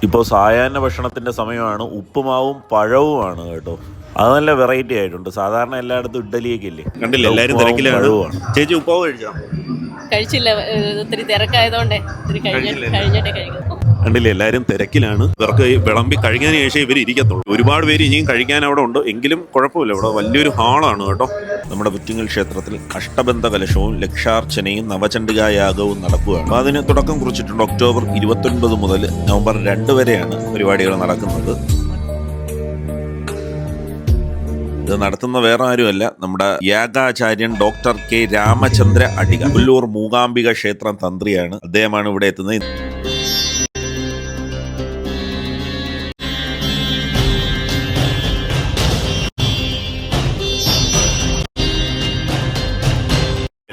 ഇപ്പോൾ സായാഹ്ന ഭക്ഷണത്തിൻ്റെ സമയമാണ്. ഉപ്പുമാവും പഴവുമാണ് കേട്ടോ. അത് നല്ല വെറൈറ്റി ആയിട്ടുണ്ട്. സാധാരണ എല്ലായിടത്തും ഇഡ്ഡലിയൊക്കെ ഇല്ലേ, കണ്ടില്ല എല്ലാവരും തിരക്കിലാണ്. ചേച്ചി ഉപ്പാവ് കഴിച്ചോ? കഴിച്ചില്ല, ഒത്തിരി തിരക്കായതുകൊണ്ട് കഴിഞ്ഞിട്ടേ കഴിക്കും. കണ്ടില്ല എല്ലാവരും തിരക്കിലാണ്. ഇവർക്ക് വിളമ്പി കഴിഞ്ഞതിന് ശേഷം ഇവർ ഇരിക്കത്തുള്ളൂ. ഒരുപാട് പേര് ഇനിയും കഴിക്കാൻ അവിടെ ഉണ്ട്, എങ്കിലും കുഴപ്പമില്ല. ഇവിടെ വലിയൊരു ഹാളാണ് കേട്ടോ. നമ്മുടെ പുറ്റിങ്ങൽ ക്ഷേത്രത്തിൽ അഷ്ടബന്ധ കലശവും ലക്ഷാർച്ചനയും നവചണ്ഡികായാഗവും നടക്കുകയാണ്. അപ്പോൾ അതിന് തുടക്കം കുറിച്ചിട്ടുണ്ട്. ഒക്ടോബർ 29 മുതൽ നവംബർ 2 വരെയാണ് പരിപാടികൾ നടക്കുന്നത്. ഇത് നടത്തുന്ന വേറെ ആരുമല്ല, നമ്മുടെ യാഗാചാര്യൻ ഡോക്ടർ കെ രാമചന്ദ്ര അടിക, പുല്ലൂർ മൂകാംബിക ക്ഷേത്രം തന്ത്രിയാണ്. അദ്ദേഹമാണ് ഇവിടെ എത്തുന്നത്.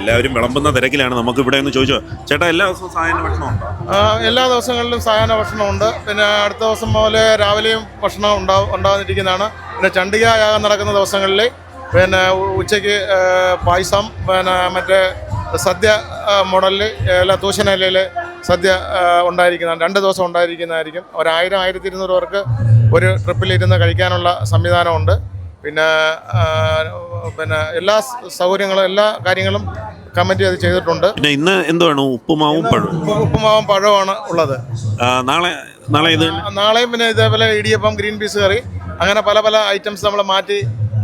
എല്ലാവരും വിളമ്പുന്ന തിരക്കിലാണ്. നമുക്ക് ഇവിടെ ഒന്ന് ചോദിച്ചോ, ചേട്ടാ എല്ലാ ദിവസവും സായാഹ്ന ഭക്ഷണമുണ്ടോ? എല്ലാ ദിവസങ്ങളിലും സായാഹ്ന ഭക്ഷണമുണ്ട്. പിന്നെ അടുത്ത ദിവസം മുതൽ രാവിലെയും ഭക്ഷണം ഉണ്ടാകുന്നിരിക്കുന്നതാണ്. പിന്നെ ചണ്ഡികായാഗം നടക്കുന്ന ദിവസങ്ങളിൽ പിന്നെ ഉച്ചയ്ക്ക് പായസം, പിന്നെ മറ്റേ സദ്യ മോഡലിൽ എല്ലാ തൂശനിലയിൽ സദ്യ ഉണ്ടായിരിക്കുന്നതാണ്. 2 ദിവസം ഉണ്ടായിരിക്കുന്നതായിരിക്കും. 1000-1200 പേർക്ക് ഒരു ട്രിപ്പിലിരുന്ന് കഴിക്കാനുള്ള സംവിധാനമുണ്ട്. പിന്നെ എല്ലാ സൗകര്യങ്ങളും എല്ലാ കാര്യങ്ങളും കമ്മിറ്റി അത് ചെയ്തിട്ടുണ്ട്. പിന്നെ ഇന്ന് എന്തുവാണ്? ഉപ്പുമാവും പഴവുമാണ് ഉള്ളത്. നാളെയും പിന്നെ ഇതേപോലെ ഇടിയപ്പം, ഗ്രീൻ പീസ് കറി, അങ്ങനെ പല പല ഐറ്റംസ് നമ്മൾ മാറ്റി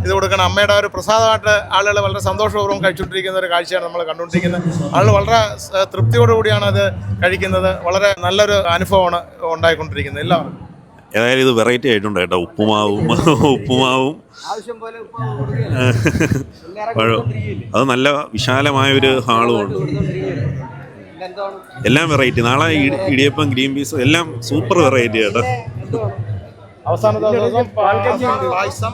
ഇത് കൊടുക്കണം. അമ്മയുടെ ഒരു പ്രസാദമായിട്ട് ആളുകൾ വളരെ സന്തോഷപൂർവ്വം കഴിച്ചുകൊണ്ടിരിക്കുന്ന ഒരു കാഴ്ചയാണ് നമ്മൾ കണ്ടുകൊണ്ടിരിക്കുന്നത്. ആളുകൾ വളരെ തൃപ്തിയോടുകൂടിയാണ് അത് കഴിക്കുന്നത്. വളരെ നല്ലൊരു അനുഭവമാണ് ഉണ്ടായിക്കൊണ്ടിരിക്കുന്നത് എല്ലാവർക്കും. ഏതായാലും ഇത് വെറൈറ്റി ആയിട്ടുണ്ട് കേട്ടോ. ഉപ്പുമാവും പഴവും. അത് നല്ല വിശാലമായൊരു ഹാളുമുണ്ട്. എല്ലാം വെറൈറ്റി. നാളെ ഇടിയപ്പം, ഗ്രീൻ പീസ് എല്ലാം സൂപ്പർ വെറൈറ്റി കേട്ടോ. അവസാനത്തെ ദിവസം പായസം,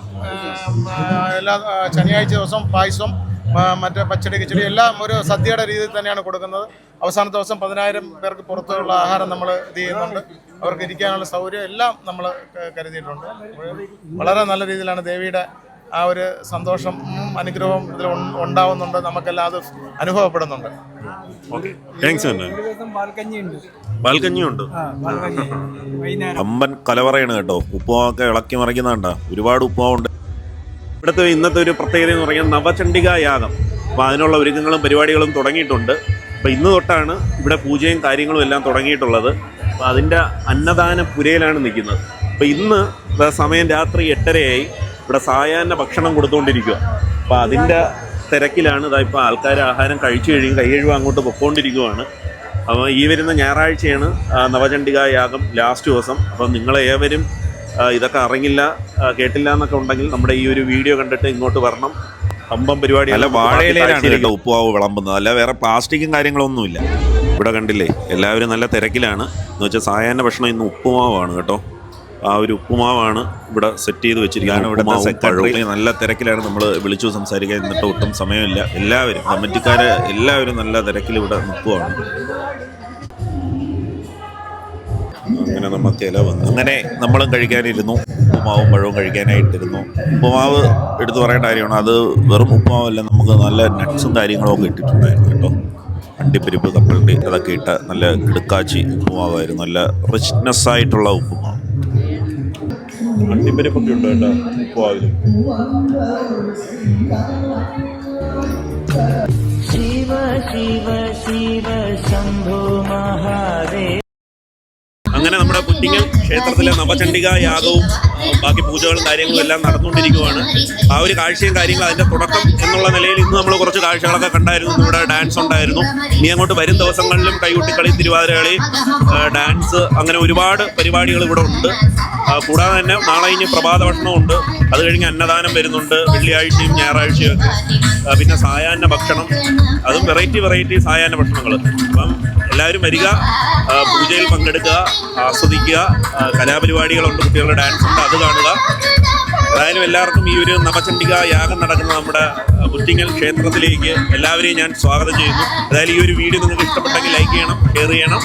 എല്ലാ ശനിയാഴ്ച ദിവസം പായസം, മറ്റേ പച്ചടി, കിച്ചടി എല്ലാം ഒരു സദ്യയുടെ രീതിയിൽ തന്നെയാണ് കൊടുക്കുന്നത്. അവസാന ദിവസം 10,000 പേർക്ക് പുറത്തുള്ള ആഹാരം നമ്മൾ ഇത് ചെയ്യുന്നുണ്ട്. അവർക്ക് ഇരിക്കാനുള്ള സൗകര്യം എല്ലാം നമ്മൾ കരുതിയിട്ടുണ്ട്. വളരെ നല്ല രീതിയിലാണ് ദേവിയുടെ ആ ഒരു സന്തോഷം, അനുഗ്രഹവും ഇതിൽ ഉണ്ടാവുന്നുണ്ട്. നമുക്കെല്ലാം അത് അനുഭവപ്പെടുന്നുണ്ട്. ബാൽക്കഞ്ഞിയുണ്ട്. അമ്പൻ കലവറയാണ് കേട്ടോ. ഉപ്പുമാവൊക്കെ ഇളക്കി മറിക്കുന്നുണ്ടോ. ഒരുപാട് ഉപ്പുമാവുണ്ട്. ഇവിടുത്തെ ഇന്നത്തെ ഒരു പ്രത്യേകത എന്ന് പറഞ്ഞാൽ നവചണ്ഡികായാഗം. അപ്പോൾ അതിനുള്ള ഒരുക്കങ്ങളും പരിപാടികളും തുടങ്ങിയിട്ടുണ്ട്. അപ്പോൾ ഇന്ന് തൊട്ടാണ് ഇവിടെ പൂജയും കാര്യങ്ങളും എല്ലാം തുടങ്ങിയിട്ടുള്ളത്. അപ്പോൾ അതിൻ്റെ അന്നദാന പുരയിലാണ് നിൽക്കുന്നത്. അപ്പോൾ ഇന്ന് സമയം രാത്രി 8:30 ഇവിടെ സായാഹ്ന ഭക്ഷണം കൊടുത്തുകൊണ്ടിരിക്കുക. അപ്പോൾ അതിൻ്റെ തിരക്കിലാണ്. ഇപ്പോൾ ആൾക്കാർ ആഹാരം കഴിച്ചു കഴിയും, കൈ കഴുകാൻ അങ്ങോട്ട് പൊയ്ക്കൊണ്ടിരിക്കുകയാണ്. അപ്പോൾ ഈ വരുന്ന ഞായറാഴ്ചയാണ് നവചണ്ഡികായാഗം ലാസ്റ്റ് ദിവസം. അപ്പോൾ നിങ്ങളേവരും ഇതൊക്കെ അറിഞ്ഞില്ല, കേട്ടില്ല എന്നൊക്കെ ഉണ്ടെങ്കിൽ നമ്മുടെ ഈ ഒരു വീഡിയോ കണ്ടിട്ട് ഇങ്ങോട്ട് വരണം. അമ്പം പരിപാടി അല്ല, വാഴയിലാണ് കേട്ടോ ഉപ്പുമാവ് വിളമ്പുന്നത്, അല്ല വേറെ പ്ലാസ്റ്റിക്കും കാര്യങ്ങളൊന്നുമില്ല. ഇവിടെ കണ്ടില്ലേ എല്ലാവരും നല്ല തിരക്കിലാണ്. എന്ന് വെച്ചാൽ സായാഹ്ന ഭക്ഷണം ഇന്ന് ഉപ്പുമാവാണ് കേട്ടോ. ആ ഒരു ഉപ്പുമാവാണ് ഇവിടെ സെറ്റ് ചെയ്ത് വെച്ചിരിക്കുകയാണ്. ഇവിടുത്തെ സെക്രട്ടറി നല്ല തിരക്കിലാണ്. നമ്മൾ വിളിച്ചു സംസാരിക്കാൻ എന്നിട്ട് ഒട്ടും സമയമില്ല. എല്ലാവരും കമ്മിറ്റിക്കാർ എല്ലാവരും നല്ല തിരക്കിൽ ഇവിടെ നിൽക്കുവാണ്. അങ്ങനെ നമുക്ക് ഇല വന്നു. അങ്ങനെ നമ്മളും കഴിക്കാനിരുന്നു. ഉപ്പുമാവും പഴവും കഴിക്കാനായിട്ടിരുന്നു. ഉപ്പുമാവ് എടുത്തു പറയേണ്ട കാര്യമാണ്. അത് വെറും ഉപ്പുമാവല്ല, നമുക്ക് നല്ല നട്ട്സും കാര്യങ്ങളും ഒക്കെ ഇട്ടിട്ടുണ്ടായിരുന്നു കേട്ടോ. അണ്ടിപ്പരിപ്പ്, കപ്പലണ്ടി അതൊക്കെ ഇട്ട നല്ല കിടുക്കാച്ചി ഉപ്പുമാവായിരുന്നു. നല്ല റിച്ച്നെസ് ആയിട്ടുള്ള ഉപ്പുമാവ്. അണ്ടിപ്പരിപ്പൊക്കെ ഉണ്ട് കേട്ടോ ഉപ്പുമാവിൽ. ശിവ ശിവ ശിവ ശംഭോ മഹാദേവ. അങ്ങനെ നമ്മുടെ പുറ്റിങ്ങൽ ക്ഷേത്രത്തിലെ നവചണ്ഡികായാഗവും ബാക്കി പൂജകളും കാര്യങ്ങളും എല്ലാം നടന്നുകൊണ്ടിരിക്കുകയാണ്. ആ ഒരു കാഴ്ചയും കാര്യങ്ങളും അതിൻ്റെ തുടക്കം എന്നുള്ള നിലയിൽ ഇന്ന് നമ്മൾ കുറച്ച് കാഴ്ചകളൊക്കെ കണ്ടായിരുന്നു. ഇവിടെ ഡാൻസ് ഉണ്ടായിരുന്നു. ഇനി അങ്ങോട്ട് വരും ദിവസങ്ങളിലും കൈകൊട്ടിക്കളി, തിരുവാതിരകളി, ഡാൻസ്, അങ്ങനെ ഒരുപാട് പരിപാടികൾ ഇവിടെ ഉണ്ട്. കൂടാതെ തന്നെ നാളെ ഇനി പ്രഭാത ഭക്ഷണമുണ്ട്. അത് കഴിഞ്ഞ് അന്നദാനം വരുന്നുണ്ട് വെള്ളിയാഴ്ചയും ഞായറാഴ്ചയും ഒക്കെ. പിന്നെ സായാഹ്ന ഭക്ഷണം, അതും വെറൈറ്റി സായാഹ്ന ഭക്ഷണങ്ങൾ. അപ്പം എല്ലാവരും വരിക, പൂജയിൽ പങ്കെടുക്കുക, ആസ്വദിക്കുക. കലാപരിപാടികളുണ്ട്, കുട്ടികളുടെ ഡാൻസ് ഉണ്ട്, അത് കാണുക. ഏതായാലും എല്ലാവർക്കും ഈ ഒരു നവചണ്ഡികായാഗം നടക്കുന്ന നമ്മുടെ പുറ്റിങ്ങൽ ക്ഷേത്രത്തിലേക്ക് എല്ലാവരെയും ഞാൻ സ്വാഗതം ചെയ്യുന്നു. ഏതായാലും ഈ ഒരു വീഡിയോ നിങ്ങൾക്ക് ഇഷ്ടപ്പെട്ടെങ്കിൽ ലൈക്ക് ചെയ്യണം, ഷെയർ ചെയ്യണം.